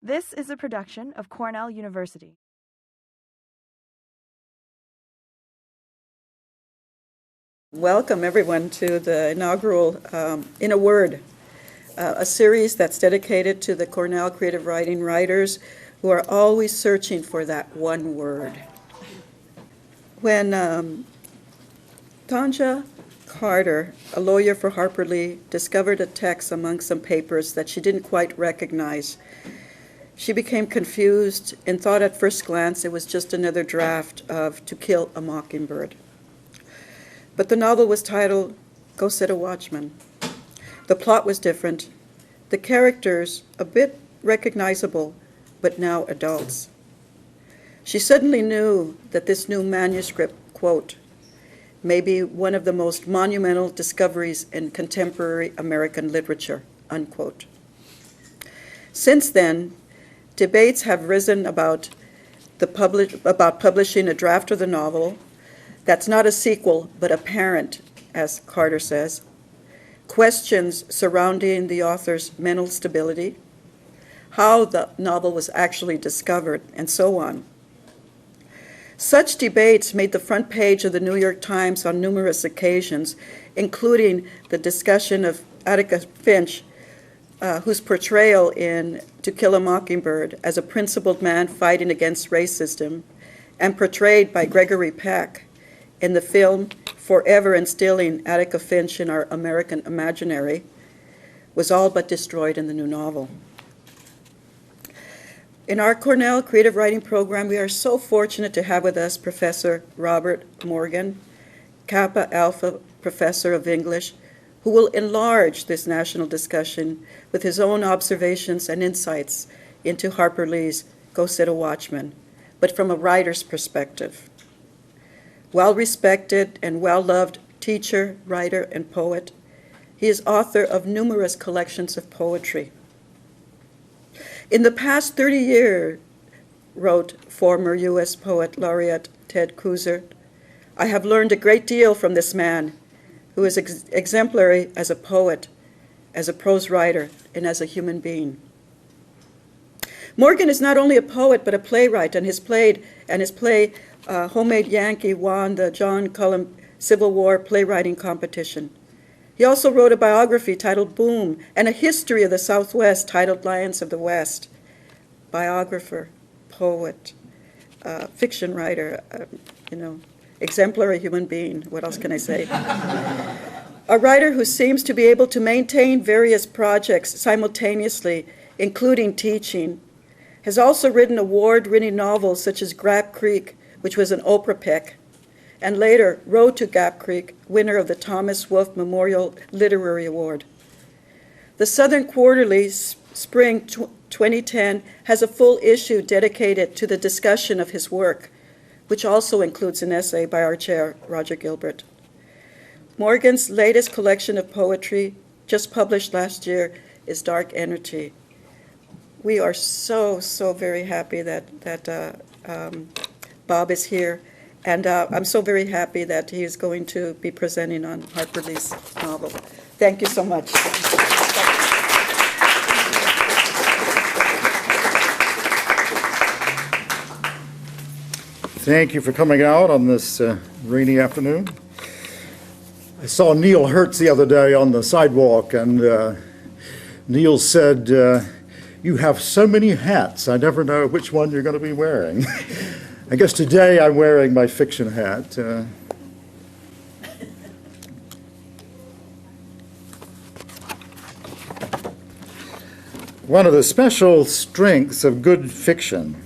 This is a production of Cornell University. Welcome, everyone, to the inaugural In a Word, a series that's dedicated to the Cornell creative writing writers who are always searching for that one word. When Tanja Carter, a lawyer for Harper Lee, discovered a text among some papers that she didn't quite recognize, she became confused and thought at first glance it was just another draft of To Kill a Mockingbird. But the novel was titled Go Set a Watchman. The plot was different. The characters a bit recognizable, but now adults. She suddenly knew that this new manuscript, quote, may be one of the most monumental discoveries in contemporary American literature, unquote. Since then, debates have risen about publishing a draft of the novel that's not a sequel, but a parent, as Carter says, questions surrounding the author's mental stability, how the novel was actually discovered, and so on. Such debates made the front page of the New York Times on numerous occasions, including the discussion of Attica Finch, whose portrayal in To Kill a Mockingbird as a principled man fighting against racism, and portrayed by Gregory Peck in the film forever instilling Attica Finch in our American imaginary, was all but destroyed in the new novel. In our Cornell Creative Writing Program, we are so fortunate to have with us Professor Robert Morgan, Kappa Alpha Professor of English, who will enlarge this national discussion with his own observations and insights into Harper Lee's Go Set a Watchman, but from a writer's perspective. Well-respected and well-loved teacher, writer, and poet, he is author of numerous collections of poetry. In the past 30 years, wrote former U.S. poet laureate Ted Kooser, I have learned a great deal from this man who is exemplary as a poet, as a prose writer, and as a human being. Morgan is not only a poet, but a playwright, and his play, Homemade Yankee, won the John Cullum Civil War playwriting competition. He also wrote a biography titled Boom, and a history of the Southwest titled Lions of the West. Biographer, poet, fiction writer, exemplary human being. What else can I say? A writer who seems to be able to maintain various projects simultaneously, including teaching, has also written award-winning novels such as Gap Creek, which was an Oprah pick, and later Road to Gap Creek, winner of the Thomas Wolfe Memorial Literary Award. The Southern Quarterly, spring 2010, has a full issue dedicated to the discussion of his work, which also includes an essay by our chair, Roger Gilbert. Morgan's latest collection of poetry, just published last year, is Dark Energy. We are so very happy that Bob is here, and I'm so very happy that he is going to be presenting on Harper Lee's novel. Thank you so much. Thank you for coming out on this rainy afternoon. I saw Neil Hertz the other day on the sidewalk, and Neil said, you have so many hats, I never know which one you're going to be wearing. I guess today I'm wearing my fiction hat. One of the special strengths of good fiction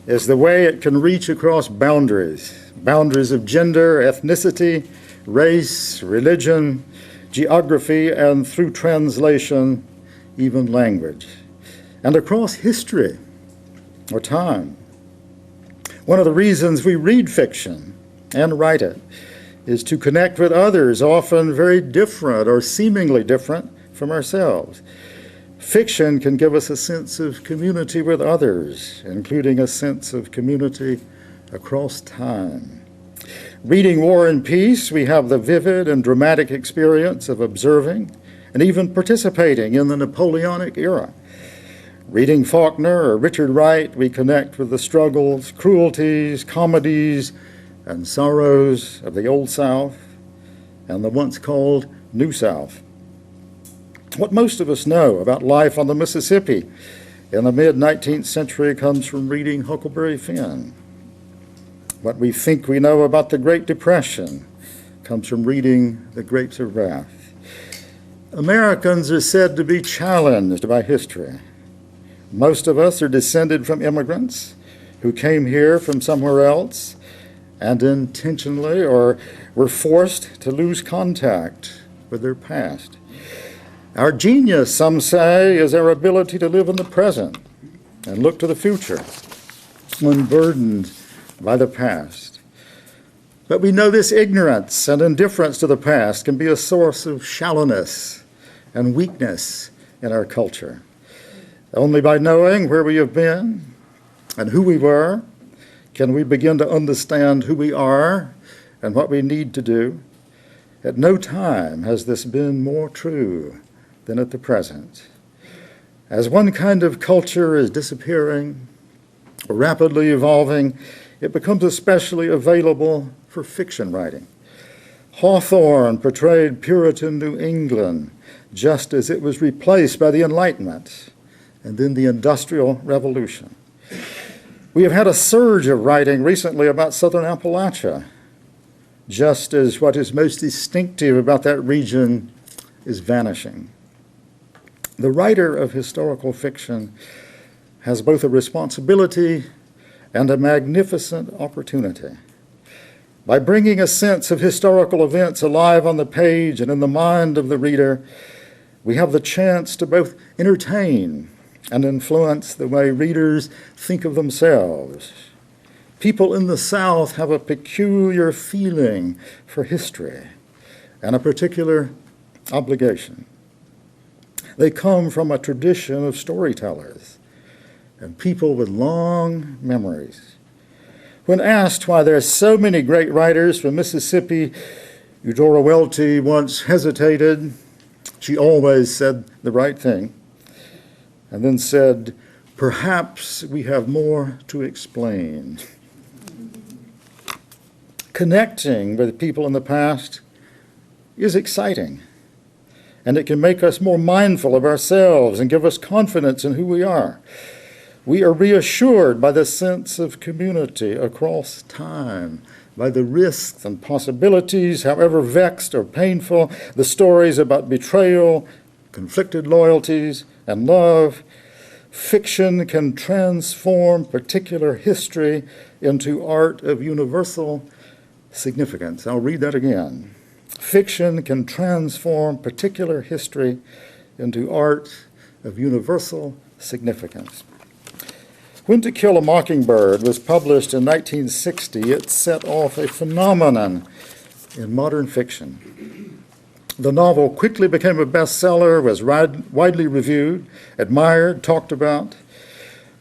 is the way it can reach across boundaries of gender, ethnicity, race, religion, geography, and through translation, even language, and across history or time. One of the reasons we read fiction and write it is to connect with others, often very different or seemingly different from ourselves. Fiction can give us a sense of community with others, including a sense of community across time. Reading War and Peace, we have the vivid and dramatic experience of observing and even participating in the Napoleonic era. Reading Faulkner or Richard Wright, we connect with the struggles, cruelties, comedies, and sorrows of the Old South and the once called New South. What most of us know about life on the Mississippi in the mid-19th century comes from reading Huckleberry Finn. What we think we know about the Great Depression comes from reading The Grapes of Wrath. Americans are said to be challenged by history. Most of us are descended from immigrants who came here from somewhere else and intentionally or were forced to lose contact with their past. Our genius, some say, is our ability to live in the present and look to the future, unburdened by the past. But we know this ignorance and indifference to the past can be a source of shallowness and weakness in our culture. Only by knowing where we have been and who we were can we begin to understand who we are and what we need to do. At no time has this been more true than at the present. As one kind of culture is disappearing or rapidly evolving, it becomes especially available for fiction writing. Hawthorne portrayed Puritan New England just as it was replaced by the Enlightenment and then the Industrial Revolution. We have had a surge of writing recently about Southern Appalachia, just as what is most distinctive about that region is vanishing. The writer of historical fiction has both a responsibility and a magnificent opportunity. By bringing a sense of historical events alive on the page and in the mind of the reader, we have the chance to both entertain and influence the way readers think of themselves. People in the South have a peculiar feeling for history and a particular obligation. They come from a tradition of storytellers and people with long memories. When asked why there are so many great writers from Mississippi, Eudora Welty once hesitated. She always said the right thing, and then said, "Perhaps we have more to explain." Connecting with people in the past is exciting, and it can make us more mindful of ourselves and give us confidence in who we are. We are reassured by the sense of community across time, by the risks and possibilities, however vexed or painful, the stories about betrayal, conflicted loyalties, and love. Fiction can transform particular history into art of universal significance. I'll read that again. Fiction can transform particular history into art of universal significance. When To Kill a Mockingbird was published in 1960, it set off a phenomenon in modern fiction. The novel quickly became a bestseller, was widely reviewed, admired, talked about.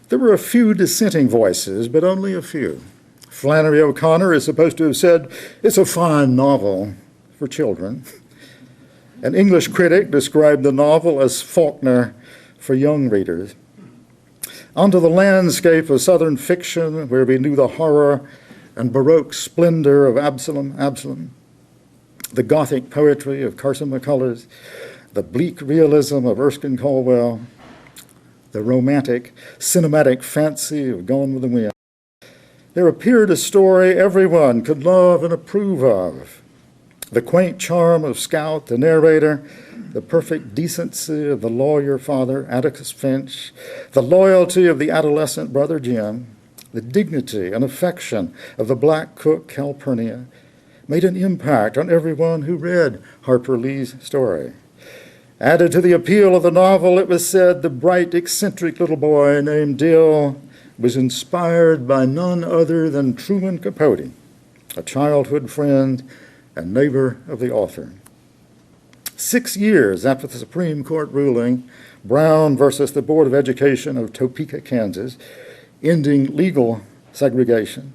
There were a few dissenting voices, but only a few. Flannery O'Connor is supposed to have said, "It's a fine novel for children." An English critic described the novel as Faulkner for young readers. Onto the landscape of Southern fiction, where we knew the horror and Baroque splendor of Absalom, the Gothic poetry of Carson McCullers, the bleak realism of Erskine Caldwell, the romantic, cinematic fancy of Gone with the Wind. There appeared a story everyone could love and approve of. The quaint charm of Scout, the narrator, the perfect decency of the lawyer father, Atticus Finch, the loyalty of the adolescent brother Jim, the dignity and affection of the black cook Calpurnia, made an impact on everyone who read Harper Lee's story. Added to the appeal of the novel, it was said the bright, eccentric little boy named Dill was inspired by none other than Truman Capote, a childhood friend and neighbor of the author. 6 years after the Supreme Court ruling, Brown versus the Board of Education of Topeka, Kansas, ending legal segregation,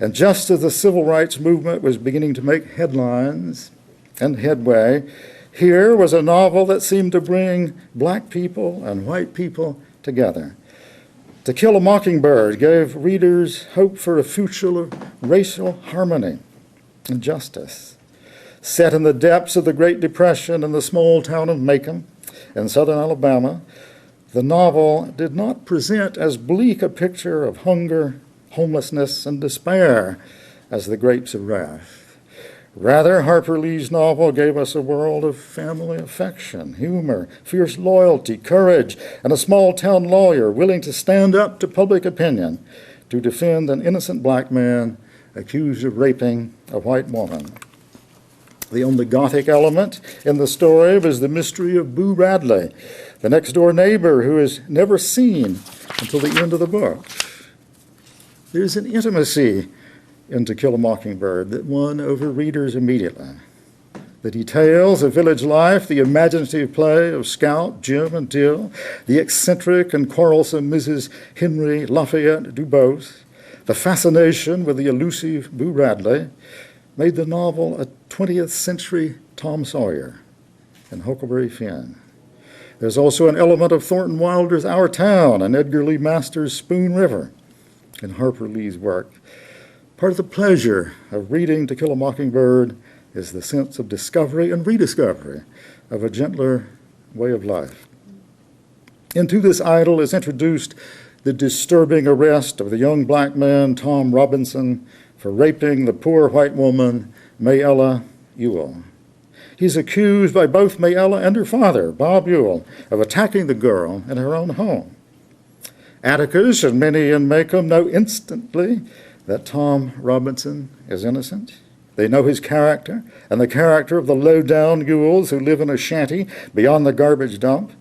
and just as the civil rights movement was beginning to make headlines and headway, here was a novel that seemed to bring black people and white people together. To Kill a Mockingbird gave readers hope for a future of racial harmony and justice. Set in the depths of the Great Depression in the small town of Macomb in southern Alabama, the novel did not present as bleak a picture of hunger, homelessness, and despair as The Grapes of Wrath. Rather, Harper Lee's novel gave us a world of family affection, humor, fierce loyalty, courage, and a small-town lawyer willing to stand up to public opinion to defend an innocent black man accused of raping a white woman. The only Gothic element in the story was the mystery of Boo Radley, the next-door neighbor who is never seen until the end of the book. There's an intimacy in To Kill a Mockingbird that won over readers immediately. The details of village life, the imaginative play of Scout, Jim, and Dill, the eccentric and quarrelsome Mrs. Henry Lafayette Dubose, the fascination with the elusive Boo Radley, made the novel a 20th century Tom Sawyer and Huckleberry Finn. There's also an element of Thornton Wilder's Our Town and Edgar Lee Masters' Spoon River in Harper Lee's work. Part of the pleasure of reading To Kill a Mockingbird is the sense of discovery and rediscovery of a gentler way of life. Into this idyll is introduced the disturbing arrest of the young black man Tom Robinson for raping the poor white woman Mayella Ewell. He's accused by both Mayella and her father, Bob Ewell, of attacking the girl in her own home. Atticus and many in Macomb know instantly that Tom Robinson is innocent. They know his character and the character of the low-down Ewells who live in a shanty beyond the garbage dump.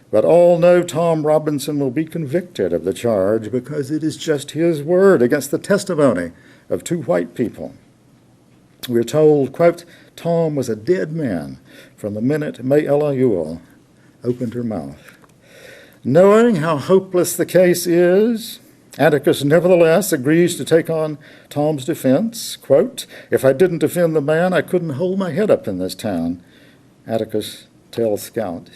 But all know Tom Robinson will be convicted of the charge because it is just his word against the testimony of two white people. We're told, quote, Tom was a dead man from the minute Mayella Ewell opened her mouth. Knowing how hopeless the case is, Atticus nevertheless agrees to take on Tom's defense. Quote, if I didn't defend the man, I couldn't hold my head up in this town, Atticus tells Scout.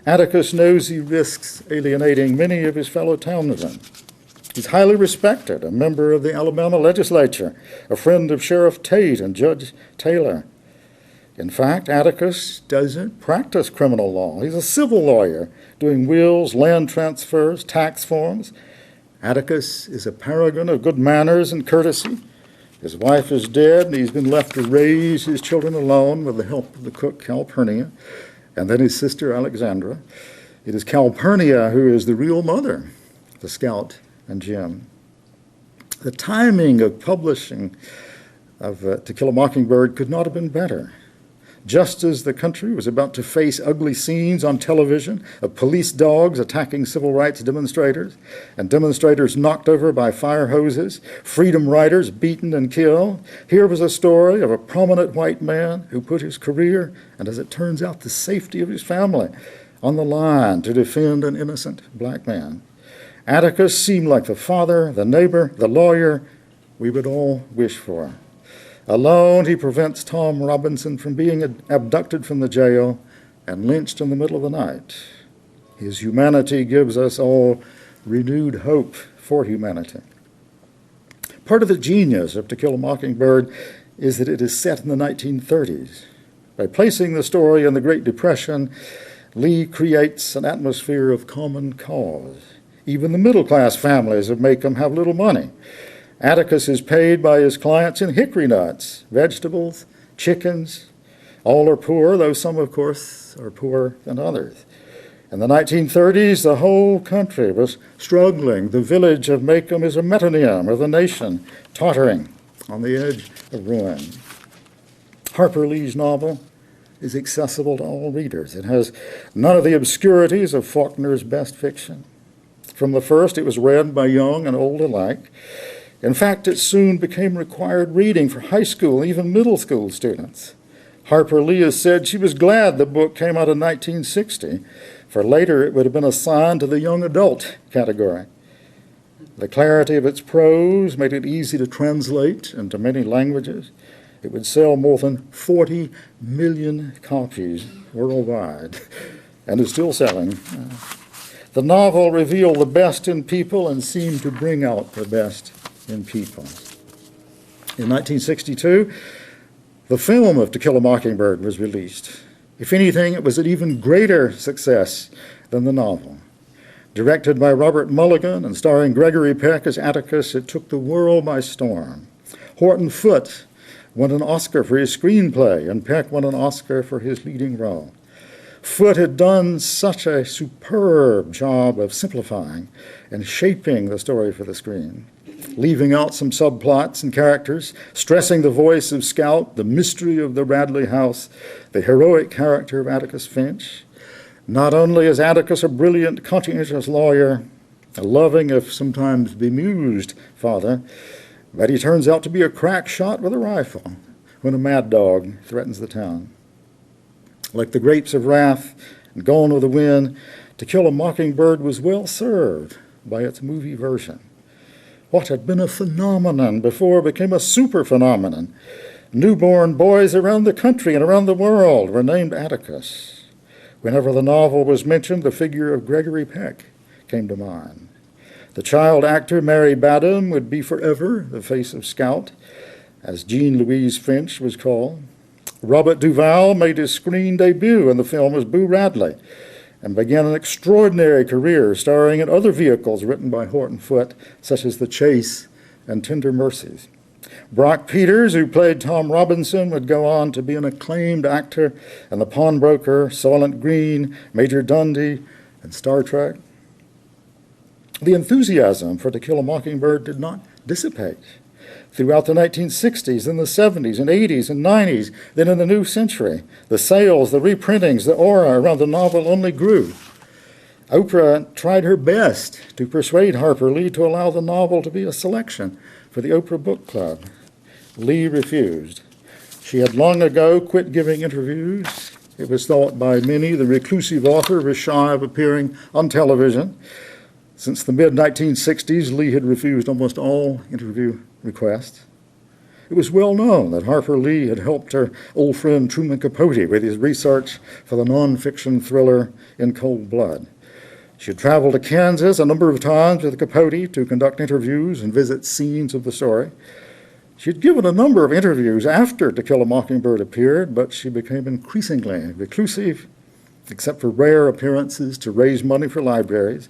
Atticus knows he risks alienating many of his fellow townsmen. He's highly respected, a member of the Alabama legislature, a friend of Sheriff Tate and Judge Taylor. In fact, Atticus doesn't practice criminal law. He's a civil lawyer doing wills, land transfers, tax forms. Atticus is a paragon of good manners and courtesy. His wife is dead, and he's been left to raise his children alone with the help of the cook Calpurnia, and then his sister Alexandra. It is Calpurnia who is the real mother, the Scout and Jim. The timing of publishing of To Kill a Mockingbird could not have been better. Just as the country was about to face ugly scenes on television of police dogs attacking civil rights demonstrators, and demonstrators knocked over by fire hoses, freedom riders beaten and killed, here was a story of a prominent white man who put his career, and as it turns out, the safety of his family, on the line to defend an innocent black man. Atticus seemed like the father, the neighbor, the lawyer we would all wish for. Alone, he prevents Tom Robinson from being abducted from the jail and lynched in the middle of the night. His humanity gives us all renewed hope for humanity. Part of the genius of To Kill a Mockingbird is that it is set in the 1930s. By placing the story in the Great Depression, Lee creates an atmosphere of common cause. Even the middle-class families of Macomb have little money. Atticus is paid by his clients in hickory nuts, vegetables, chickens. All are poor, though some, of course, are poorer than others. In the 1930s, the whole country was struggling. The village of Macomb is a metonym of the nation, tottering on the edge of ruin. Harper Lee's novel is accessible to all readers. It has none of the obscurities of Faulkner's best fiction. From the first, it was read by young and old alike. In fact, it soon became required reading for high school, even middle school students. Harper Lee has said she was glad the book came out in 1960, for later it would have been assigned to the young adult category. The clarity of its prose made it easy to translate into many languages. It would sell more than 40 million copies worldwide, and is still selling. The novel revealed the best in people and seemed to bring out the best in people. In 1962, the film of To Kill a Mockingbird was released. If anything, it was an even greater success than the novel. Directed by Robert Mulligan and starring Gregory Peck as Atticus, it took the world by storm. Horton Foote won an Oscar for his screenplay, and Peck won an Oscar for his leading role. Foote had done such a superb job of simplifying and shaping the story for the screen, leaving out some subplots and characters, stressing the voice of Scout, the mystery of the Radley house, the heroic character of Atticus Finch. Not only is Atticus a brilliant, conscientious lawyer, a loving, if sometimes bemused father, but he turns out to be a crack shot with a rifle when a mad dog threatens the town. Like The Grapes of Wrath and Gone with the Wind, To Kill a Mockingbird was well served by its movie version. What had been a phenomenon before became a super phenomenon. Newborn boys around the country and around the world were named Atticus. Whenever the novel was mentioned, the figure of Gregory Peck came to mind. The child actor Mary Badham would be forever the face of Scout, as Jean Louise Finch was called. Robert Duvall made his screen debut in the film as Boo Radley and began an extraordinary career starring in other vehicles written by Horton Foote, such as The Chase and Tender Mercies. Brock Peters, who played Tom Robinson, would go on to be an acclaimed actor in The Pawnbroker, Soylent Green, Major Dundee, and Star Trek. The enthusiasm for To Kill a Mockingbird did not dissipate. Throughout the 1960s and the 70s and 80s and 90s, then in the new century, the sales, the reprintings, the aura around the novel only grew. Oprah tried her best to persuade Harper Lee to allow the novel to be a selection for the Oprah Book Club. Lee refused. She had long ago quit giving interviews. It was thought by many the reclusive author was shy of appearing on television. Since the mid-1960s, Lee had refused almost all interview requests. It was well known that Harper Lee had helped her old friend Truman Capote with his research for the nonfiction thriller In Cold Blood. She had traveled to Kansas a number of times with Capote to conduct interviews and visit scenes of the story. She had given a number of interviews after To Kill a Mockingbird appeared, but she became increasingly reclusive, except for rare appearances to raise money for libraries.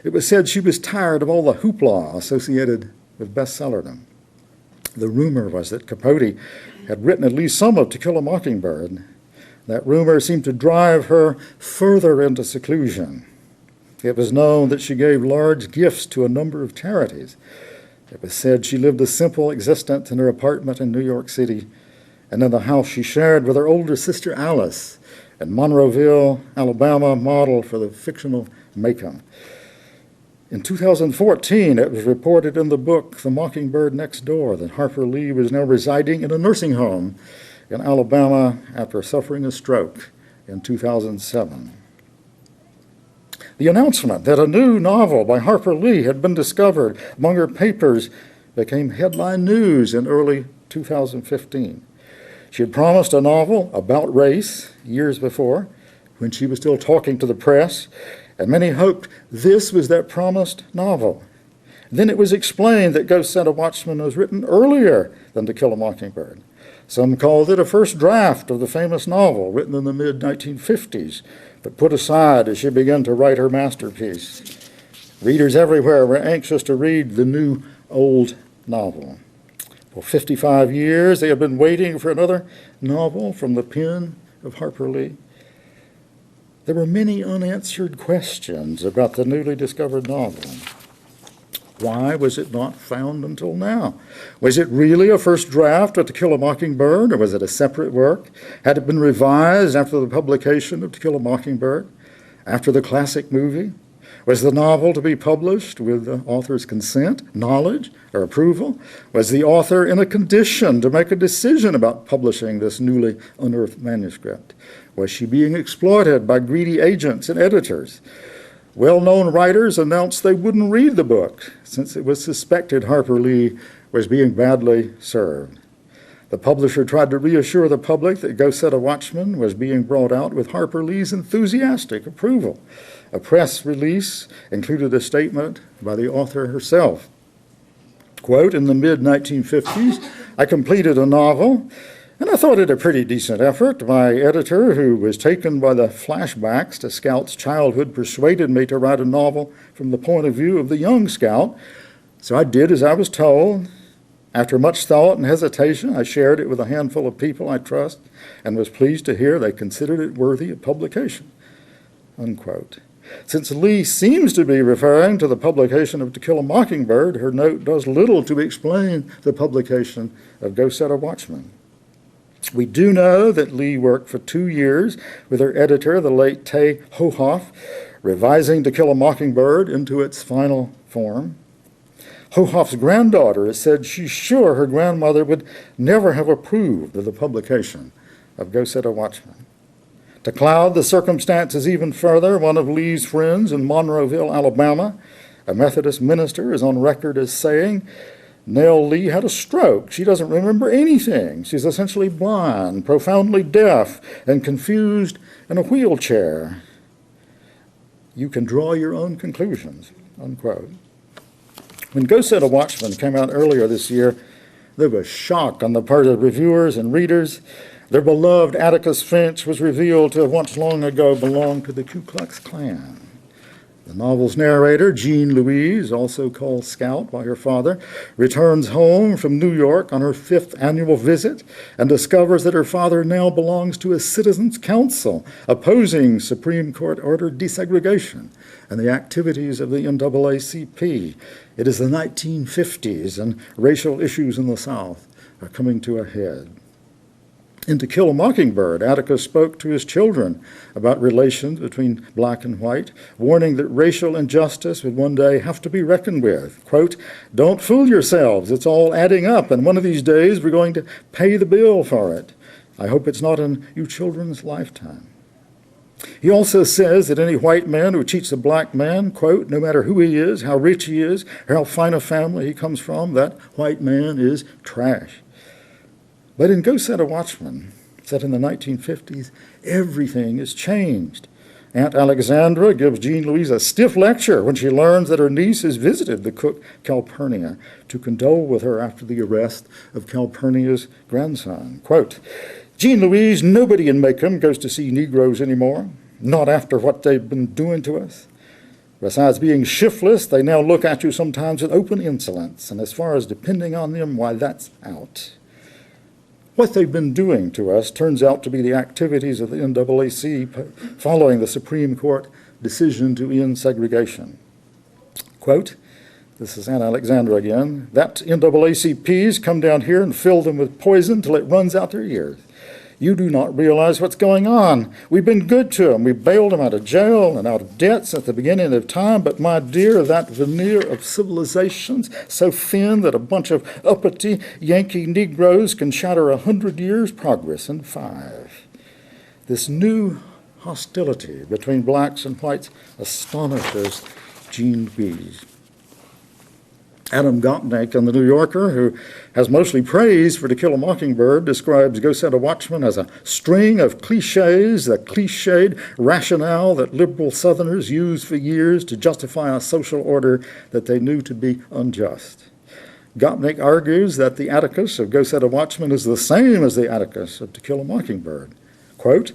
It was said she was tired of all the hoopla associated with bestsellerdom. The rumor was that Capote had written at least some of To Kill a Mockingbird. That rumor seemed to drive her further into seclusion. It was known that she gave large gifts to a number of charities. It was said she lived a simple existence in her apartment in New York City and in the house she shared with her older sister Alice in Monroeville, Alabama, model for the fictional Macon. In 2014, it was reported in the book The Mockingbird Next Door that Harper Lee was now residing in a nursing home in Alabama after suffering a stroke in 2007. The announcement that a new novel by Harper Lee had been discovered among her papers became headline news in early 2015. She had promised a novel about race years before, when she was still talking to the press, and many hoped this was that promised novel. Then it was explained that Ghost Sent a Watchman was written earlier than To Kill a Mockingbird. Some called it a first draft of the famous novel written in the mid-1950s, but put aside as she began to write her masterpiece. Readers everywhere were anxious to read the new old novel. For 55 years, they had been waiting for another novel from the pen of Harper Lee. There were many unanswered questions about the newly discovered novel. Why was it not found until now? Was it really a first draft of To Kill a Mockingbird, or was it a separate work? Had it been revised after the publication of To Kill a Mockingbird, after the classic movie? Was the novel to be published with the author's consent, knowledge, or approval? Was the author in a condition to make a decision about publishing this newly unearthed manuscript? Was she being exploited by greedy agents and editors? Well-known writers announced they wouldn't read the book since it was suspected Harper Lee was being badly served. The publisher tried to reassure the public that Go Set a Watchman was being brought out with Harper Lee's enthusiastic approval. A press release included a statement by the author herself. Quote, in the mid-1950s, I completed a novel, and I thought it a pretty decent effort. My editor, who was taken by the flashbacks to Scout's childhood, persuaded me to write a novel from the point of view of the young Scout. So I did as I was told. After much thought and hesitation, I shared it with a handful of people I trust and was pleased to hear they considered it worthy of publication. Unquote. Since Lee seems to be referring to the publication of To Kill a Mockingbird, her note does little to explain the publication of Go Set a Watchman. We do know that Lee worked for 2 years with her editor, the late Tay Hohoff, revising To Kill a Mockingbird into its final form. Hohoff's granddaughter has said she's sure her grandmother would never have approved of the publication of Go Set a Watchman. To cloud the circumstances even further, one of Lee's friends in Monroeville, Alabama, a Methodist minister, is on record as saying, Nell Lee had a stroke. She doesn't remember anything. She's essentially blind, profoundly deaf, and confused in a wheelchair. You can draw your own conclusions, unquote. When Go Set a Watchman came out earlier this year, there was shock on the part of reviewers and readers. Their beloved Atticus Finch was revealed to have once long ago belonged to the Ku Klux Klan. The novel's narrator, Jean Louise, also called Scout by her father, returns home from New York on her 5th annual visit and discovers that her father now belongs to a citizens' council opposing Supreme Court ordered desegregation and the activities of the NAACP. It is the 1950s, and racial issues in the South are coming to a head. In To Kill a Mockingbird, Atticus spoke to his children about relations between black and white, warning that racial injustice would one day have to be reckoned with. Quote, don't fool yourselves, it's all adding up, and one of these days we're going to pay the bill for it. I hope it's not in you children's lifetime. He also says that any white man who cheats a black man, quote, no matter who he is, how rich he is, or how fine a family he comes from, that white man is trash. But in Go Set a Watchman, set in the 1950s, everything is changed. Aunt Alexandra gives Jean Louise a stiff lecture when she learns that her niece has visited the cook Calpurnia to condole with her after the arrest of Calpurnia's grandson. Quote, Jean Louise, nobody in Macomb goes to see Negroes anymore, not after what they've been doing to us. Besides being shiftless, they now look at you sometimes with open insolence, and as far as depending on them, why, that's out. What they've been doing to us turns out to be the activities of the NAACP following the Supreme Court decision to end segregation. Quote, this is Aunt Alexandra again, that NAACPs come down here and fill them with poison till it runs out their ears. You do not realize what's going on. We've been good to them. We bailed them out of jail and out of debts at the beginning of time, but my dear, that veneer of civilization's so thin that a bunch of uppity Yankee Negroes can shatter 100 years' progress in 5. This new hostility between blacks and whites astonishes Jean Louise. Adam Gopnik in The New Yorker, who has mostly praise for To Kill a Mockingbird, describes Go Set a Watchman as a string of cliches, the cliched rationale that liberal Southerners used for years to justify a social order that they knew to be unjust. Gopnik argues that the Atticus of Go Set a Watchman is the same as the Atticus of To Kill a Mockingbird. Quote,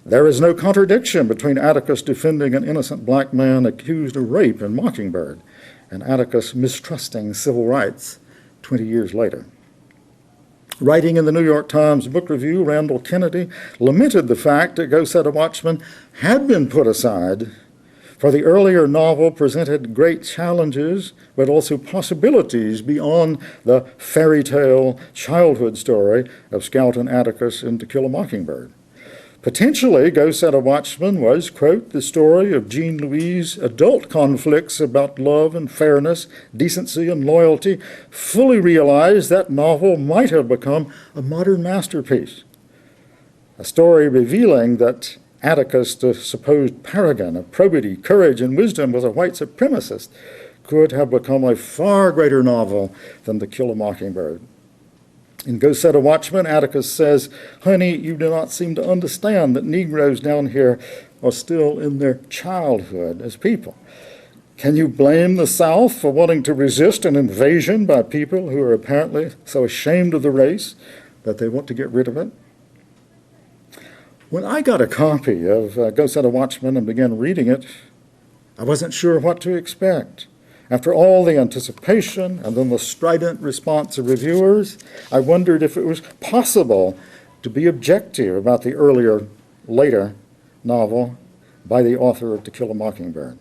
there is no contradiction between Atticus defending an innocent black man accused of rape in Mockingbird and Atticus mistrusting civil rights 20 years later. Writing in the New York Times Book Review, Randall Kennedy lamented the fact that Go Set a Watchman had been put aside, for the earlier novel presented great challenges, but also possibilities beyond the fairy tale childhood story of Scout and Atticus in To Kill a Mockingbird. Potentially, Go Set a Watchman was, quote, the story of Jean Louise's adult conflicts about love and fairness, decency and loyalty. Fully realized, that novel might have become a modern masterpiece. A story revealing that Atticus, the supposed paragon of probity, courage, and wisdom, was a white supremacist, could have become a far greater novel than To Kill a Mockingbird. In Go Set a Watchman, Atticus says, "Honey, you do not seem to understand that Negroes down here are still in their childhood as people. Can you blame the South for wanting to resist an invasion by people who are apparently so ashamed of the race that they want to get rid of it?" When I got a copy of Go Set a Watchman and began reading it, I wasn't sure what to expect. After all the anticipation and then the strident response of reviewers, I wondered if it was possible to be objective about the later novel by the author of To Kill a Mockingbird.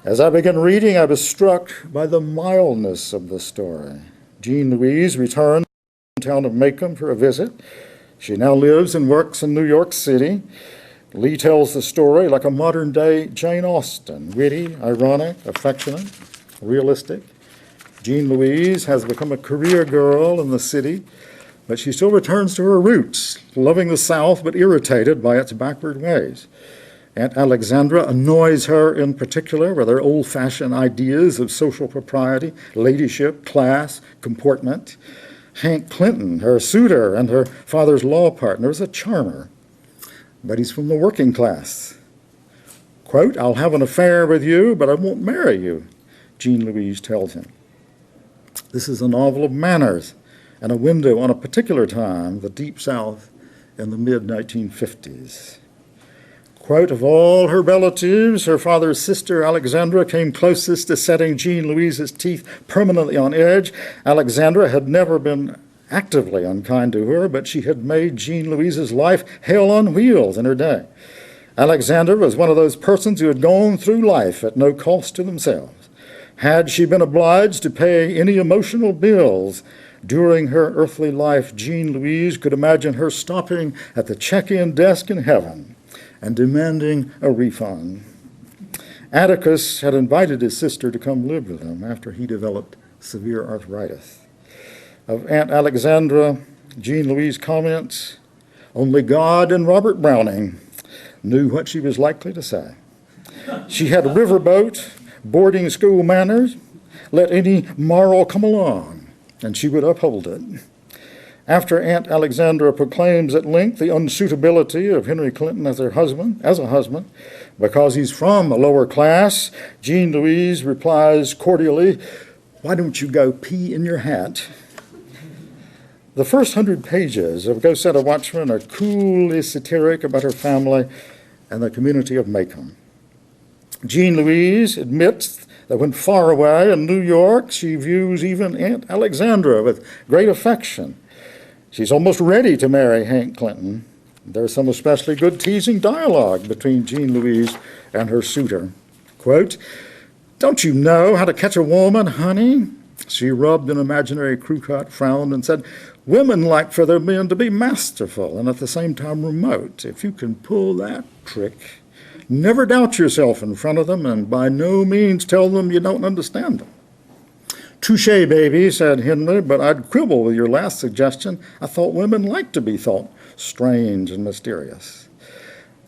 As I began reading, I was struck by the mildness of the story. Jean Louise returned to the town of Macomb for a visit. She now lives and works in New York City. Lee tells the story like a modern-day Jane Austen, witty, ironic, affectionate, realistic. Jean Louise has become a career girl in the city, but she still returns to her roots, loving the South but irritated by its backward ways. Aunt Alexandra annoys her in particular with her old-fashioned ideas of social propriety, ladyship, class, comportment. Hank Clinton, her suitor and her father's law partner, is a charmer, but he's from the working class. Quote, "I'll have an affair with you, but I won't marry you," Jean Louise tells him. This is a novel of manners and a window on a particular time, the Deep South in the mid-1950s. Quote, "Of all her relatives, her father's sister Alexandra came closest to setting Jean Louise's teeth permanently on edge. Alexandra had never been actively unkind to her, but she had made Jean Louise's life hell on wheels in her day. Alexandra was one of those persons who had gone through life at no cost to themselves. Had she been obliged to pay any emotional bills during her earthly life, Jean Louise could imagine her stopping at the check-in desk in heaven and demanding a refund." Atticus had invited his sister to come live with him after he developed severe arthritis. Of Aunt Alexandra, Jean Louise comments, "Only God and Robert Browning knew what she was likely to say. She had riverboat, boarding school manners, let any moral come along, and she would uphold it." After Aunt Alexandra proclaims at length the unsuitability of Henry Clinton as a husband, because he's from a lower class, Jean Louise replies cordially, "Why don't you go pee in your hat?" The first 100 pages of Go Set a Watchman are coolly satiric about her family and the community of Macomb. Jean Louise admits that when far away in New York, she views even Aunt Alexandra with great affection. She's almost ready to marry Hank Clinton. There's some especially good teasing dialogue between Jean Louise and her suitor. Quote, "Don't you know how to catch a woman, honey?" She rubbed an imaginary crew-cut frown and said, "Women like for their men to be masterful and at the same time remote. If you can pull that trick, never doubt yourself in front of them and by no means tell them you don't understand them." "Touché, baby," said Henry, "but I'd quibble with your last suggestion. I thought women liked to be thought strange and mysterious."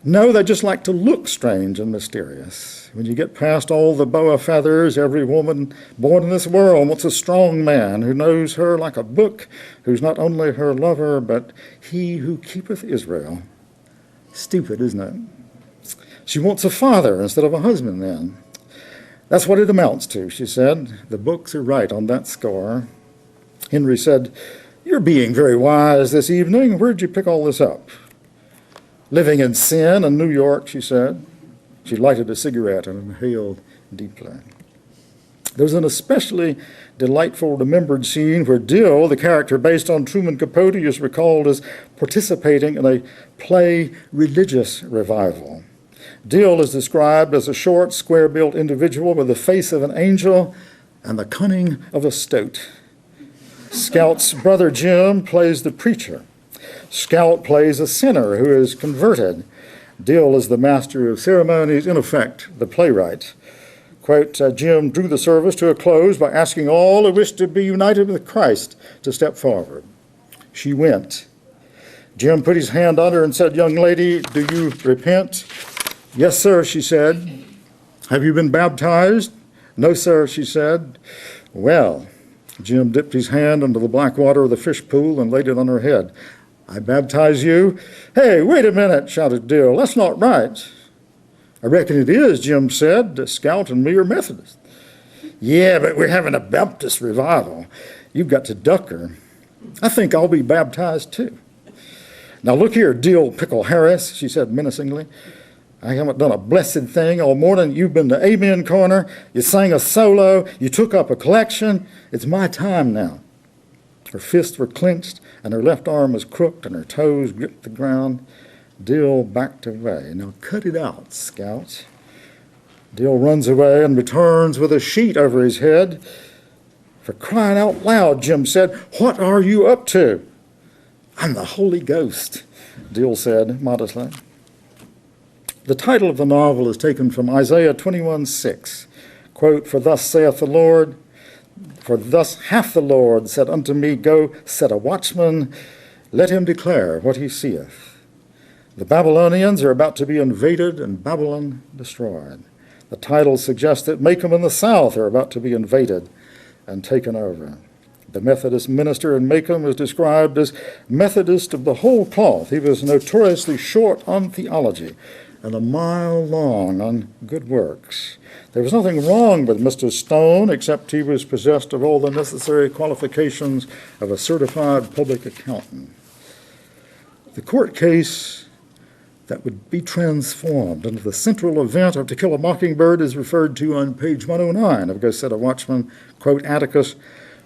"No, they just like to look strange and mysterious. When you get past all the boa feathers, every woman born in this world wants a strong man who knows her like a book, who's not only her lover, but he who keepeth Israel." Stupid, isn't it? She wants a father instead of a husband then. "That's what it amounts to," she said. "The books are right on that score." Henry said, "You're being very wise this evening. Where'd you pick all this up?" "Living in sin in New York," she said. She lighted a cigarette and inhaled deeply. There's an especially delightful remembered scene where Dill, the character based on Truman Capote, is recalled as participating in a play religious revival. Dill is described as a short, square-built individual with the face of an angel and the cunning of a stoat. Scout's brother Jim plays the preacher. Scout plays a sinner who is converted. Dill is the master of ceremonies, in effect, the playwright. Quote, "Jim drew the service to a close by asking all who wished to be united with Christ to step forward. She went. Jim put his hand on her and said, 'Young lady, do you repent?' 'Yes, sir,' she said. 'Have you been baptized?' 'No, sir,' she said. 'Well, Jim dipped his hand into the black water of the fish pool and laid it on her head. I baptize you? Hey, wait a minute, shouted Dill. That's not right. I reckon it is, Jim said. The Scout and me are Methodists. Yeah, but we're having a Baptist revival. You've got to duck her. I think I'll be baptized too. Now look here, Dill Pickle Harris, she said menacingly. I haven't done a blessed thing all morning. You've been to Amen Corner. You sang a solo. You took up a collection. It's my time now. Her fists were clenched, and her left arm was crooked, and her toes gripped the ground. Dill backed away. Now cut it out, Scout. Dill runs away and returns with a sheet over his head. For crying out loud, Jim said, what are you up to? I'm the Holy Ghost, Dill said modestly. The title of the novel is taken from Isaiah 21:6. Quote, for thus hath the Lord said unto me, go set a watchman, let him declare what he seeth. The Babylonians are about to be invaded and Babylon destroyed. The title suggests that Macomb and the South are about to be invaded and taken over. The Methodist minister in Macomb was described as Methodist of the whole cloth. He was notoriously short on theology and a mile long on good works. There was nothing wrong with Mr. Stone except he was possessed of all the necessary qualifications of a certified public accountant. The court case that would be transformed into the central event of To Kill a Mockingbird is referred to on page 109 of Go Set a Watchman. Quote, Atticus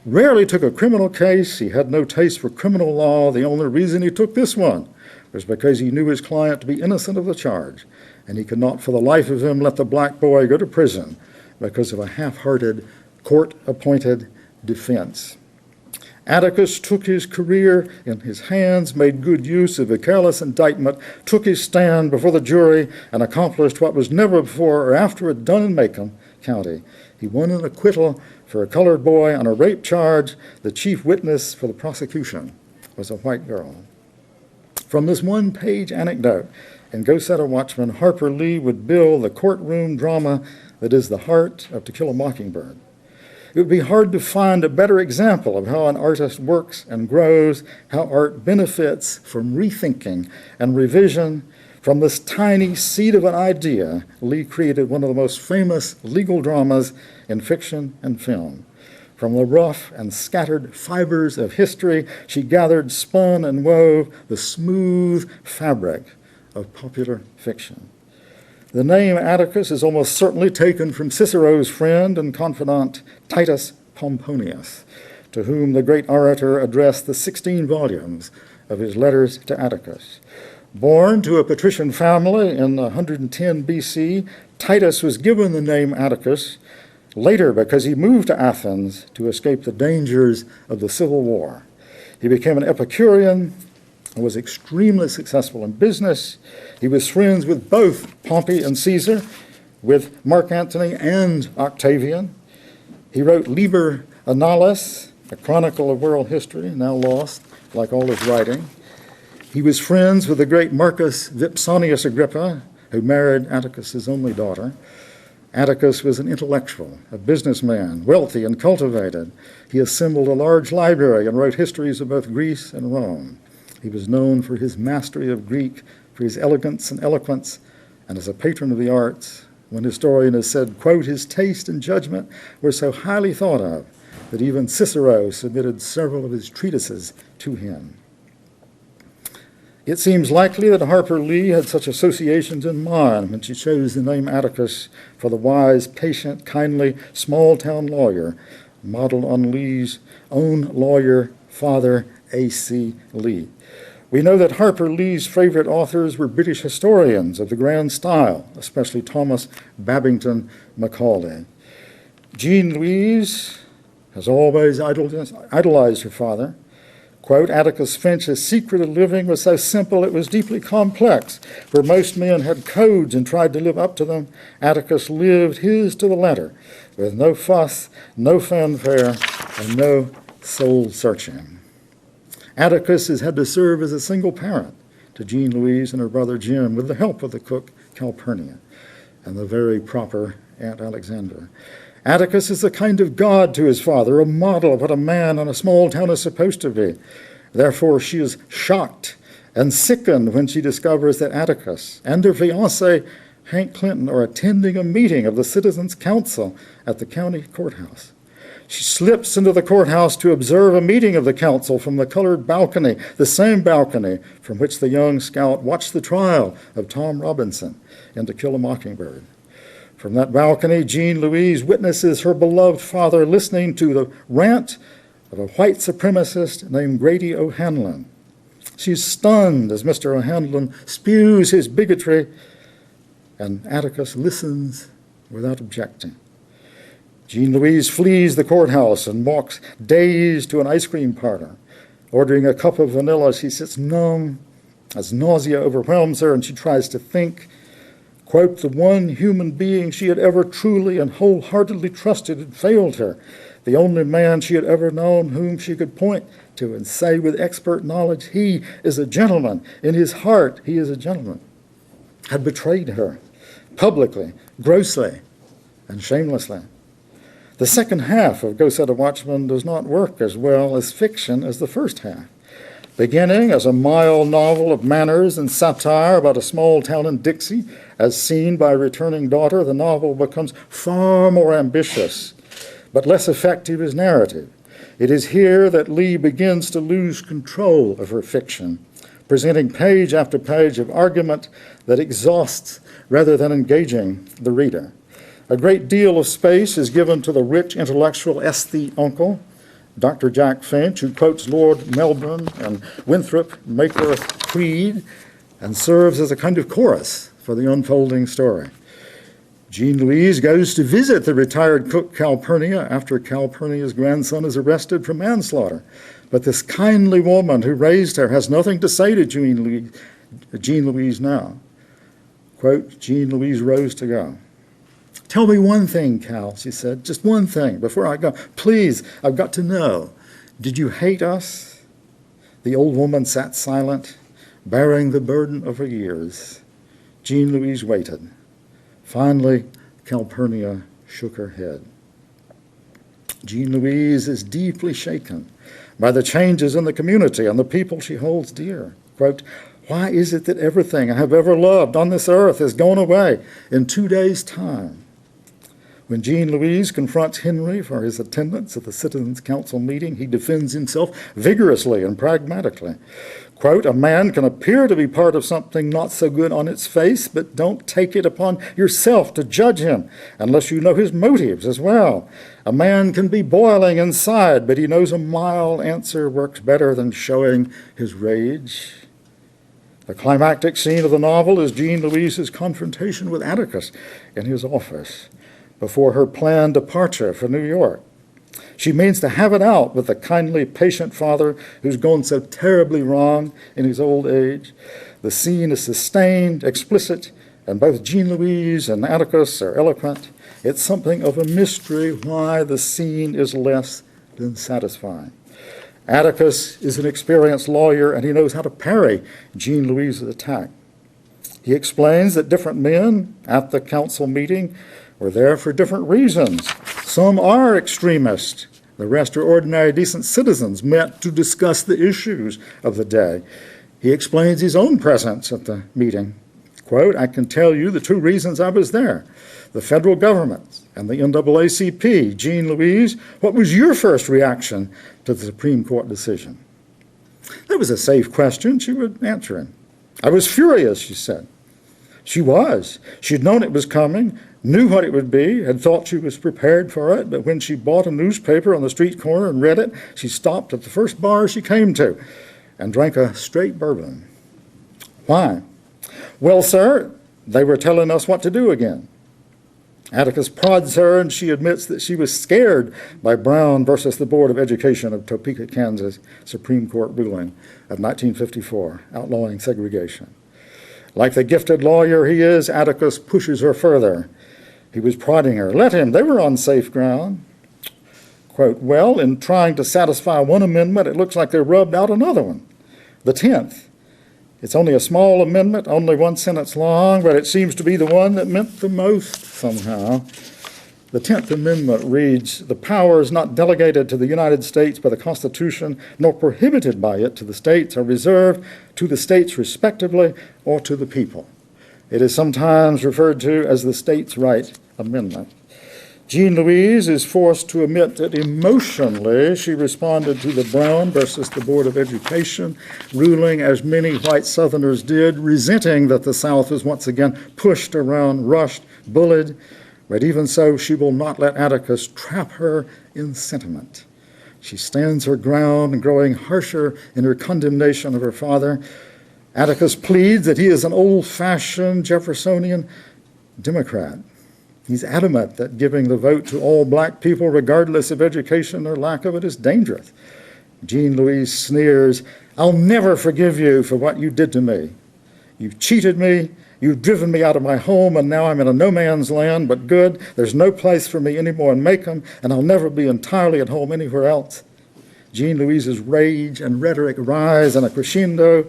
rarely took a criminal case. He had no taste for criminal law. The only reason he took this one was because he knew his client to be innocent of the charge, and he could not for the life of him let the black boy go to prison because of a half-hearted, court-appointed defense. Atticus took his career in his hands, made good use of a careless indictment, took his stand before the jury, and accomplished what was never before or afterward done in Macomb County. He won an acquittal for a colored boy on a rape charge. The chief witness for the prosecution was a white girl. From this one-page anecdote in Go Set a Watchman, Harper Lee would build the courtroom drama that is the heart of To Kill a Mockingbird. It would be hard to find a better example of how an artist works and grows, how art benefits from rethinking and revision. From this tiny seed of an idea, Lee created one of the most famous legal dramas in fiction and film. From the rough and scattered fibers of history, she gathered, spun, and wove the smooth fabric of popular fiction. The name Atticus is almost certainly taken from Cicero's friend and confidant Titus Pomponius, to whom the great orator addressed the 16 volumes of his letters to Atticus. Born to a patrician family in 110 BC, Titus was given the name Atticus later because he moved to Athens to escape the dangers of the Civil War. He became an Epicurean and was extremely successful in business. He was friends with both Pompey and Caesar, with Mark Antony and Octavian. He wrote Liber Annalis, a chronicle of world history, now lost, like all his writing. He was friends with the great Marcus Vipsanius Agrippa, who married Atticus's only daughter. Atticus was an intellectual, a businessman, wealthy and cultivated. He assembled a large library and wrote histories of both Greece and Rome. He was known for his mastery of Greek, for his elegance and eloquence, and as a patron of the arts. One historian has said, quote, his taste and judgment were so highly thought of that even Cicero submitted several of his treatises to him. It seems likely that Harper Lee had such associations in mind when she chose the name Atticus for the wise, patient, kindly, small-town lawyer, modeled on Lee's own lawyer, Father A.C. Lee. We know that Harper Lee's favorite authors were British historians of the grand style, especially Thomas Babington Macaulay. Jean Louise has always idolized her father. Quote, Atticus Finch's secret of living was so simple it was deeply complex. Where most men had codes and tried to live up to them, Atticus lived his to the letter, with no fuss, no fanfare, and no soul-searching. Atticus has had to serve as a single parent to Jean Louise and her brother Jim with the help of the cook Calpurnia and the very proper Aunt Alexandra. Atticus is a kind of god to his father, a model of what a man in a small town is supposed to be. Therefore, she is shocked and sickened when she discovers that Atticus and her fiancé, Hank Clinton, are attending a meeting of the Citizens' Council at the county courthouse. She slips into the courthouse to observe a meeting of the council from the colored balcony, the same balcony from which the young scout watched the trial of Tom Robinson in To Kill a Mockingbird. From that balcony, Jean Louise witnesses her beloved father listening to the rant of a white supremacist named Grady O'Hanlon. She's stunned as Mr. O'Hanlon spews his bigotry, and Atticus listens without objecting. Jean Louise flees the courthouse and walks dazed to an ice cream parlor. Ordering a cup of vanilla, she sits numb as nausea overwhelms her and she tries to think. Quote, the one human being she had ever truly and wholeheartedly trusted had failed her. The only man she had ever known whom she could point to and say with expert knowledge, he is a gentleman. In his heart, he is a gentleman, had betrayed her publicly, grossly, and shamelessly. The second half of Go Set a Watchman does not work as well as fiction as the first half. Beginning as a mild novel of manners and satire about a small town in Dixie, as seen by a returning daughter, the novel becomes far more ambitious, but less effective as narrative. It is here that Lee begins to lose control of her fiction, presenting page after page of argument that exhausts rather than engaging the reader. A great deal of space is given to the rich intellectual aesthete uncle, Dr. Jack Finch, who quotes Lord Melbourne and Winthrop Makeworth Creed and serves as a kind of chorus for the unfolding story. Jean Louise goes to visit the retired cook Calpurnia after Calpurnia's grandson is arrested for manslaughter. But this kindly woman who raised her has nothing to say to Jean Louise now. Quote, Jean Louise rose to go. Tell me one thing, Cal, she said, just one thing before I go. Please, I've got to know. Did you hate us? The old woman sat silent, bearing the burden of her years. Jean Louise waited. Finally, Calpurnia shook her head. Jean Louise is deeply shaken by the changes in the community and the people she holds dear. Quote, why is it that everything I have ever loved on this earth has gone away in 2 days' time? When Jean Louise confronts Henry for his attendance at the Citizens' Council meeting, he defends himself vigorously and pragmatically. Quote, a man can appear to be part of something not so good on its face, but don't take it upon yourself to judge him unless you know his motives as well. A man can be boiling inside, but he knows a mild answer works better than showing his rage. The climactic scene of the novel is Jean Louise's confrontation with Atticus in his office before her planned departure for New York. She means to have it out with the kindly, patient father who's gone so terribly wrong in his old age. The scene is sustained, explicit, and both Jean Louise and Atticus are eloquent. It's something of a mystery why the scene is less than satisfying. Atticus is an experienced lawyer, and he knows how to parry Jean Louise's attack. He explains that different men at the council meeting were there for different reasons. Some are extremists. The rest are ordinary, decent citizens met to discuss the issues of the day. He explains his own presence at the meeting. Quote, I can tell you the 2 reasons I was there. The federal government and the NAACP. Jean Louise, what was your first reaction to the Supreme Court decision? That was a safe question she would answer him. I was furious, she said. She was. She'd known it was coming, knew what it would be, had thought she was prepared for it, but when she bought a newspaper on the street corner and read it, she stopped at the first bar she came to and drank a straight bourbon. Why? Well, sir, they were telling us what to do again. Atticus prods her, and she admits that she was scared by Brown versus the Board of Education of Topeka, Kansas, Supreme Court ruling of 1954, outlawing segregation. Like the gifted lawyer he is, Atticus pushes her further. He was prodding her. Let him. They were on safe ground. Quote, well, in trying to satisfy one amendment, it looks like they rubbed out another one, the 10th. It's only a small amendment, only 1 sentence long, but it seems to be the one that meant the most somehow. The 10th Amendment reads, "The power is not delegated to the United States by the Constitution, nor prohibited by it to the states, are reserved to the states respectively or to the people." It is sometimes referred to as the States' Right Amendment. Jean Louise is forced to admit that emotionally she responded to the Brown versus the Board of Education ruling, as many white Southerners did, resenting that the South was once again pushed around, rushed, bullied. But even so, she will not let Atticus trap her in sentiment. She stands her ground, growing harsher in her condemnation of her father. Atticus pleads that he is an old-fashioned Jeffersonian Democrat. He's adamant that giving the vote to all black people, regardless of education or lack of it, is dangerous. Jean Louise sneers, "I'll never forgive you for what you did to me. You've cheated me, you've driven me out of my home, and now I'm in a no man's land, but good, there's no place for me anymore in Macomb, and I'll never be entirely at home anywhere else." Jean Louise's rage and rhetoric rise in a crescendo.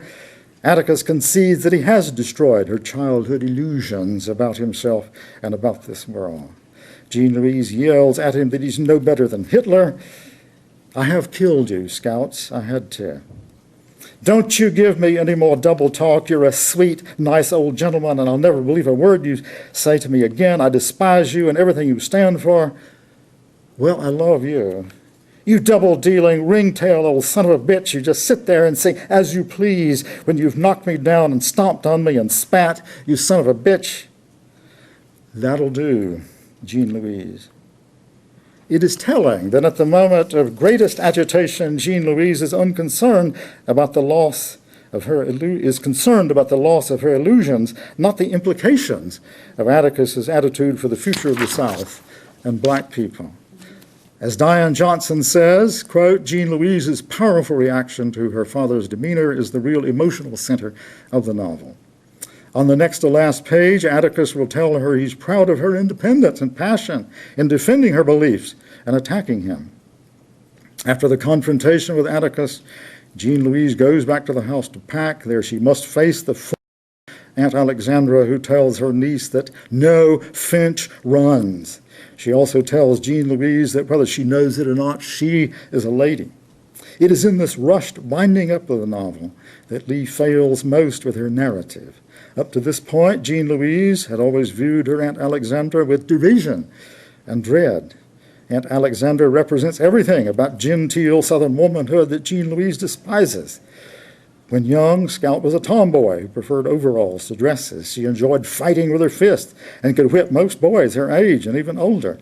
Atticus concedes that he has destroyed her childhood illusions about himself and about this world. Jean Louise yells at him that he's no better than Hitler. "I have killed you, scouts. I had to. Don't you give me any more double talk. You're a sweet, nice old gentleman, and I'll never believe a word you say to me again. I despise you and everything you stand for." "Well, I love you. You double-dealing, ringtail old son of a bitch. You just sit there and say, 'as you please,' when you've knocked me down and stomped on me and spat. You son of a bitch." "That'll do, Jean Louise." It is telling that at the moment of greatest agitation, Jean Louise is concerned about the loss of her illusions, not the implications of Atticus's attitude for the future of the South and black people. As Diane Johnson says, quote, "Jean Louise's powerful reaction to her father's demeanor is the real emotional center of the novel." On the next to last page, Atticus will tell her he's proud of her independence and passion in defending her beliefs and attacking him. After the confrontation with Atticus, Jean Louise goes back to the house to pack. There she must face the Aunt Alexandra, who tells her niece that no, Finch runs. She also tells Jean Louise that whether she knows it or not, she is a lady. It is in this rushed winding up of the novel that Lee fails most with her narrative. Up to this point, Jean Louise had always viewed her Aunt Alexandra with derision and dread. Aunt Alexandra represents everything about genteel Southern womanhood that Jean Louise despises. When young, Scout was a tomboy who preferred overalls to dresses. She enjoyed fighting with her fists and could whip most boys her age and even older.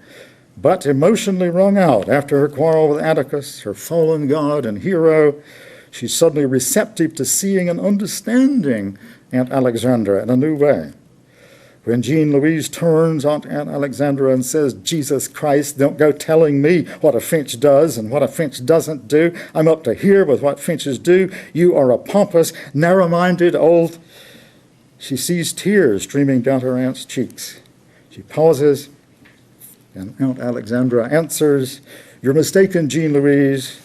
But emotionally wrung out after her quarrel with Atticus, her fallen god and hero, she's suddenly receptive to seeing and understanding Aunt Alexandra in a new way. When Jean Louise turns on Aunt Alexandra and says, "Jesus Christ, don't go telling me what a Finch does and what a Finch doesn't do. I'm up to here with what Finches do. You are a pompous, narrow-minded old..." She sees tears streaming down her aunt's cheeks. She pauses, and Aunt Alexandra answers, "You're mistaken, Jean Louise,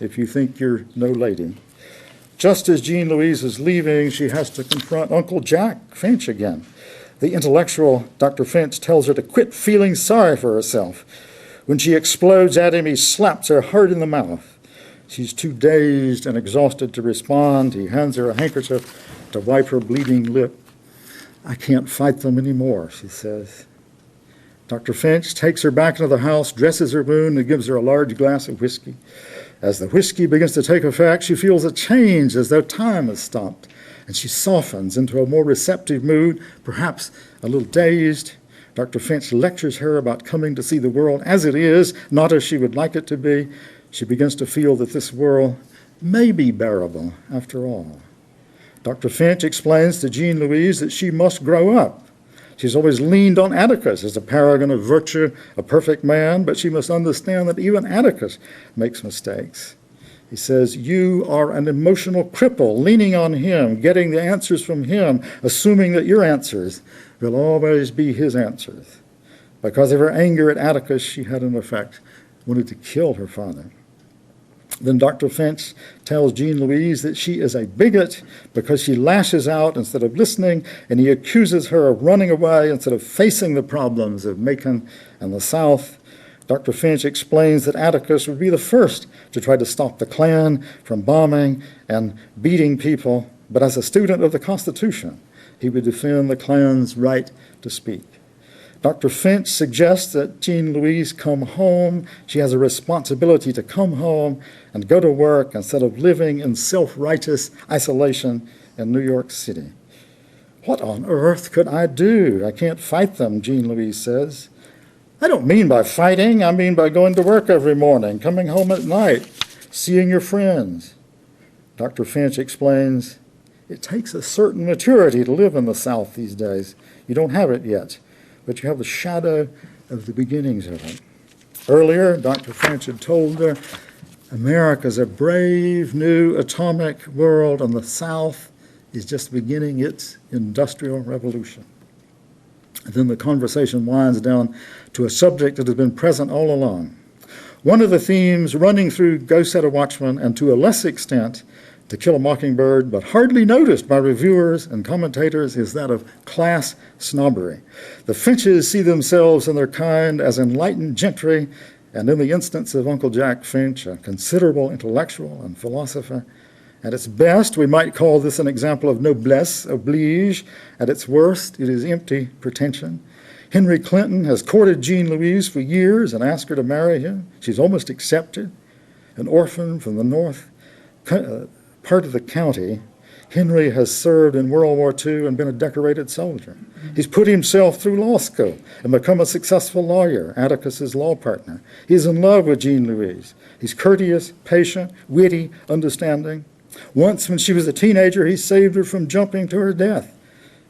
if you think you're no lady." Just as Jean Louise is leaving, she has to confront Uncle Jack Finch again. The intellectual Dr. Finch tells her to quit feeling sorry for herself. When she explodes at him, he slaps her hard in the mouth. She's too dazed and exhausted to respond. He hands her a handkerchief to wipe her bleeding lip. "I can't fight them anymore," she says. Dr. Finch takes her back into the house, dresses her wound, and gives her a large glass of whiskey. As the whiskey begins to take effect, she feels a change as though time has stopped, and she softens into a more receptive mood, perhaps a little dazed. Dr. Finch lectures her about coming to see the world as it is, not as she would like it to be. She begins to feel that this world may be bearable after all. Dr. Finch explains to Jean Louise that she must grow up. She's always leaned on Atticus as a paragon of virtue, a perfect man, but she must understand that even Atticus makes mistakes. He says, "You are an emotional cripple, leaning on him, getting the answers from him, assuming that your answers will always be his answers." Because of her anger at Atticus, she had, in effect, wanted to kill her father. Then Dr. Finch tells Jean Louise that she is a bigot because she lashes out instead of listening, and he accuses her of running away instead of facing the problems of Macon and the South. Dr. Finch explains that Atticus would be the first to try to stop the Klan from bombing and beating people, but as a student of the Constitution, he would defend the Klan's right to speak. Dr. Finch suggests that Jean Louise come home. She has a responsibility to come home and go to work instead of living in self-righteous isolation in New York City. What on earth could I do? I can't fight them, Jean Louise says. I don't mean by fighting. I mean by going to work every morning, coming home at night, seeing your friends. Dr. Finch explains, it takes a certain maturity to live in the South these days. You don't have it yet, but you have the shadow of the beginnings of it. Earlier, Dr. Finch had told her, America's a brave new atomic world, and the South is just beginning its industrial revolution. And then the conversation winds down to a subject that has been present all along. One of the themes running through Go Set a Watchman, and to a less extent, To Kill a Mockingbird, but hardly noticed by reviewers and commentators, is that of class snobbery. The Finches see themselves and their kind as enlightened gentry, and in the instance of Uncle Jack Finch, a considerable intellectual and philosopher. At its best, we might call this an example of noblesse oblige. At its worst, it is empty pretension. Henry Clinton has courted Jean Louise for years and asked her to marry him. She's almost accepted. An orphan from the north part of the county, Henry has served in World War II and been a decorated soldier. He's put himself through law school and become a successful lawyer, Atticus's law partner. He's in love with Jean Louise. He's courteous, patient, witty, understanding. Once, when she was a teenager, he saved her from jumping to her death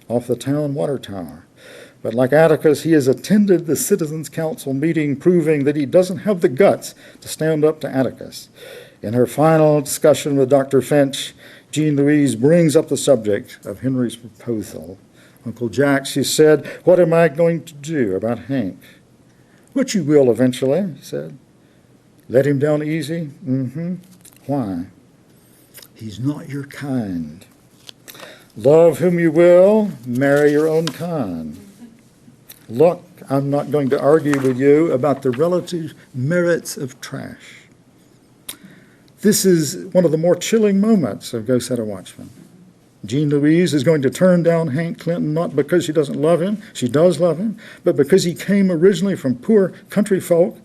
off the town water tower. But like Atticus, he has attended the Citizens' Council meeting, proving that he doesn't have the guts to stand up to Atticus. In her final discussion with Dr. Finch, Jean Louise brings up the subject of Henry's proposal. Uncle Jack, she said, what am I going to do about Hank? What you will eventually, he said. Let him down easy? Why? He's not your kind. Love whom you will, marry your own kind. Look, I'm not going to argue with you about the relative merits of trash. This is one of the more chilling moments of Go Set a Watchman. Jean Louise is going to turn down Hank Clinton not because she doesn't love him, she does love him, but because he came originally from poor country folk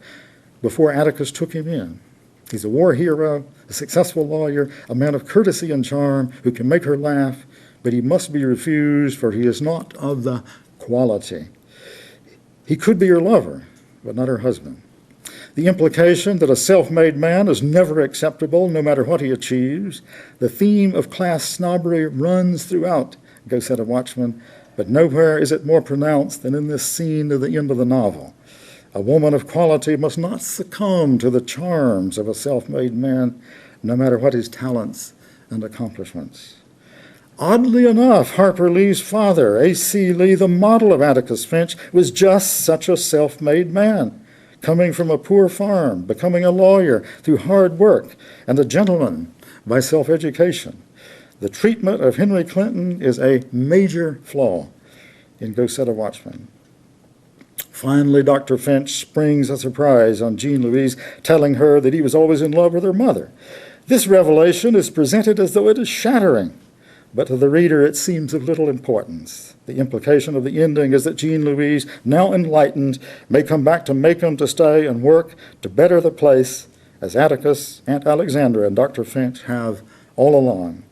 before Atticus took him in. He's a war hero, a successful lawyer, a man of courtesy and charm who can make her laugh, but he must be refused, for he is not of the quality. He could be her lover, but not her husband. The implication that a self-made man is never acceptable, no matter what he achieves. The theme of class snobbery runs throughout Go Set a Watchman, but nowhere is it more pronounced than in this scene at the end of the novel. A woman of quality must not succumb to the charms of a self-made man, no matter what his talents and accomplishments. Oddly enough, Harper Lee's father, A.C. Lee, the model of Atticus Finch, was just such a self-made man, coming from a poor farm, becoming a lawyer through hard work, and a gentleman by self-education. The treatment of Henry Clinton is a major flaw in Go Set a Watchman. Finally, Dr. Finch springs a surprise on Jean Louise, telling her that he was always in love with her mother. This revelation is presented as though it is shattering, but to the reader it seems of little importance. The implication of the ending is that Jean Louise, now enlightened, may come back to Macon to stay and work to better the place, as Atticus, Aunt Alexandra, and Dr. Finch have all along.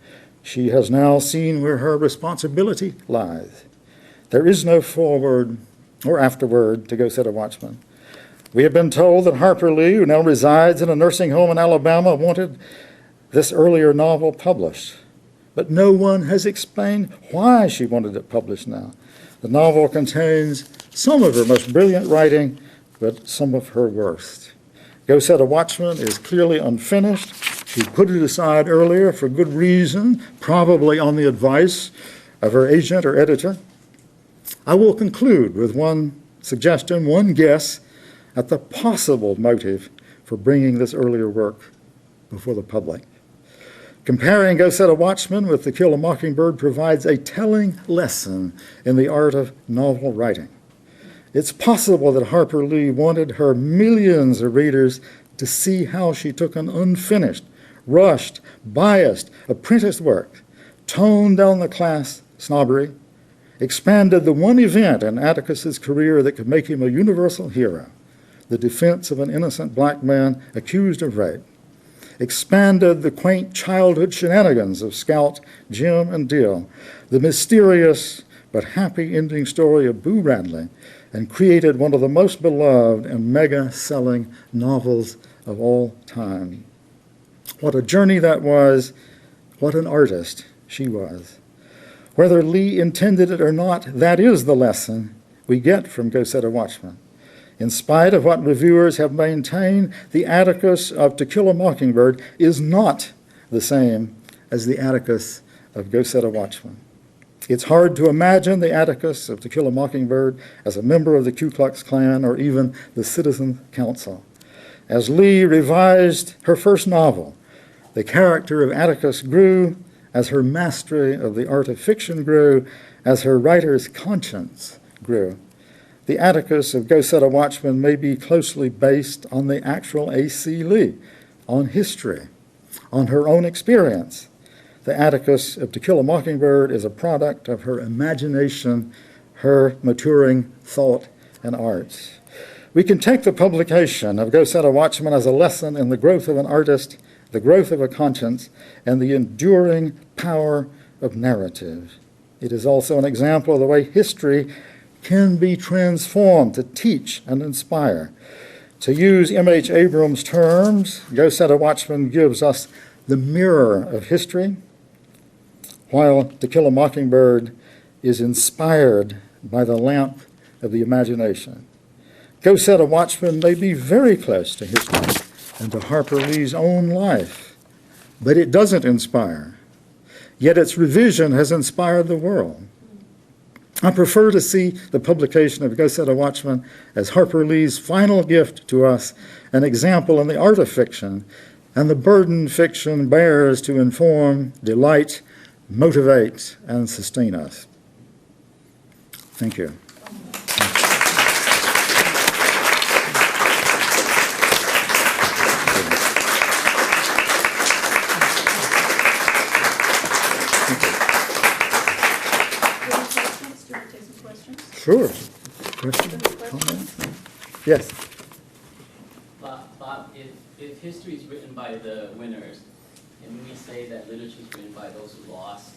She has now seen where her responsibility lies. There is no forward or afterward to Go Set a Watchman. We have been told that Harper Lee, who now resides in a nursing home in Alabama, wanted this earlier novel published. But no one has explained why she wanted it published now. The novel contains some of her most brilliant writing, but some of her worst. Go Set a Watchman is clearly unfinished. She put it aside earlier for good reason, probably on the advice of her agent or editor. I will conclude with one suggestion, one guess at the possible motive for bringing this earlier work before the public. Comparing Go Set a Watchman with To Kill a Mockingbird provides a telling lesson in the art of novel writing. It's possible that Harper Lee wanted her millions of readers to see how she took an unfinished, rushed, biased, apprenticed work, toned down the class snobbery, expanded the one event in Atticus's career that could make him a universal hero, the defense of an innocent black man accused of rape, expanded the quaint childhood shenanigans of Scout, Jim, and Dill, the mysterious but happy ending story of Boo Radley, and created one of the most beloved and mega-selling novels of all time. What a journey that was, what an artist she was. Whether Lee intended it or not, that is the lesson we get from Go Set a Watchman. In spite of what reviewers have maintained, the Atticus of To Kill a Mockingbird is not the same as the Atticus of Go Set a Watchman. It's hard to imagine the Atticus of To Kill a Mockingbird as a member of the Ku Klux Klan or even the Citizen Council. As Lee revised her first novel, the character of Atticus grew as her mastery of the art of fiction grew, as her writer's conscience grew. The Atticus of Go Set a Watchman may be closely based on the actual A.C. Lee, on history, on her own experience. The Atticus of To Kill a Mockingbird is a product of her imagination, her maturing thought and art. We can take the publication of Go Set a Watchman as a lesson in the growth of an artist, the growth of a conscience, and the enduring power of narrative. It is also an example of the way history can be transformed to teach and inspire. To use M.H. Abrams' terms, Go Set a Watchman gives us the mirror of history, while To Kill a Mockingbird is inspired by the lamp of the imagination. Go Set a Watchman may be very close to history and to Harper Lee's own life, but it doesn't inspire. Yet its revision has inspired the world. I prefer to see the publication of Go Set a Watchman as Harper Lee's final gift to us, an example in the art of fiction, and the burden fiction bears to inform, delight, motivate, and sustain us. Thank you. Sure. Question? Comment? Yes. Bob, if history is written by the winners, and we say that literature is written by those who lost,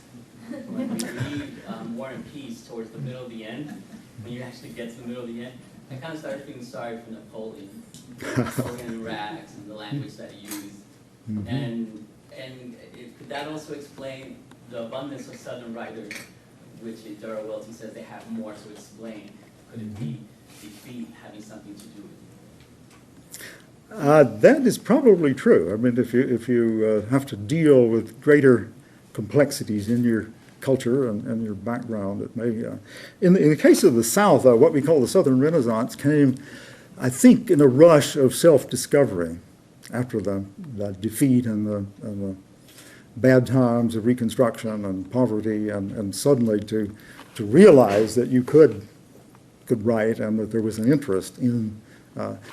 when we read War and Peace towards the middle of the end, when you actually get to the middle of the end, I kind of started feeling sorry for Napoleon in rags and the language that he used. Mm-hmm. And could that also explain the abundance of Southern writers, which Dora Wilton says they have more to explain? Could it be defeat having something to do with it? That is probably true. I mean, if you have to deal with greater complexities in your culture and your background, it may. In the case of the South, what we call the Southern Renaissance came, I think, in a rush of self-discovery after the defeat and the bad times of Reconstruction and poverty, and suddenly to realize that you could write and that there was an interest in.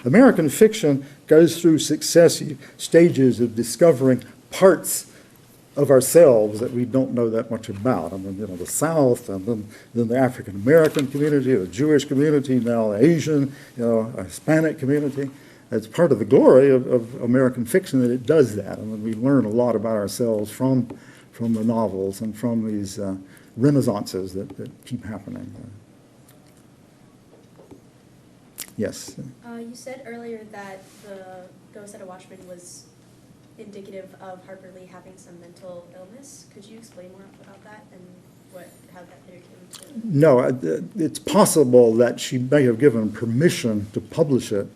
American fiction goes through successive stages of discovering parts of ourselves that we don't know that much about. I mean, the South, and then the African American community, the Jewish community, now the Asian, Hispanic community. It's part of the glory of American fiction that it does that. I mean, we learn a lot about ourselves from the novels and from these renaissances that keep happening. Yes. You said earlier that the Go Set a Watchman was indicative of Harper Lee having some mental illness. Could you explain more about that and how that theory came to? No, it's possible that she may have given permission to publish it,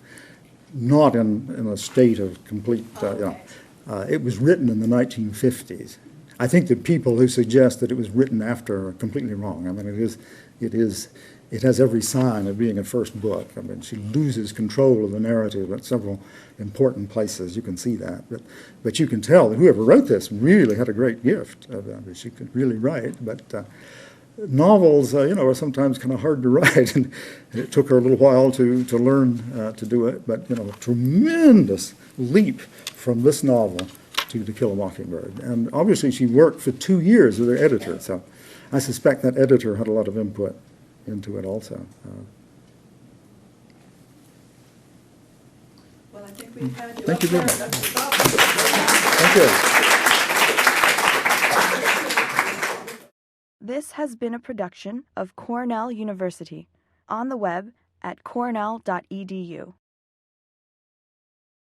not in a state of complete. It was written in the 1950s. I think that people who suggest that it was written after are completely wrong. I mean, it is it has every sign of being a first book. I mean, she loses control of the narrative at several important places. You can see that. But you can tell that whoever wrote this really had a great gift. She could really write. But novels, are sometimes kind of hard to write. And it took her a little while to learn to do it. But, a tremendous leap from this novel to To Kill a Mockingbird. And obviously she worked for 2 years with her editor. So I suspect that editor had a lot of input into it also. Well, I think we've had you. Thank you very much. Thank you. This has been a production of Cornell University, on the web at cornell.edu.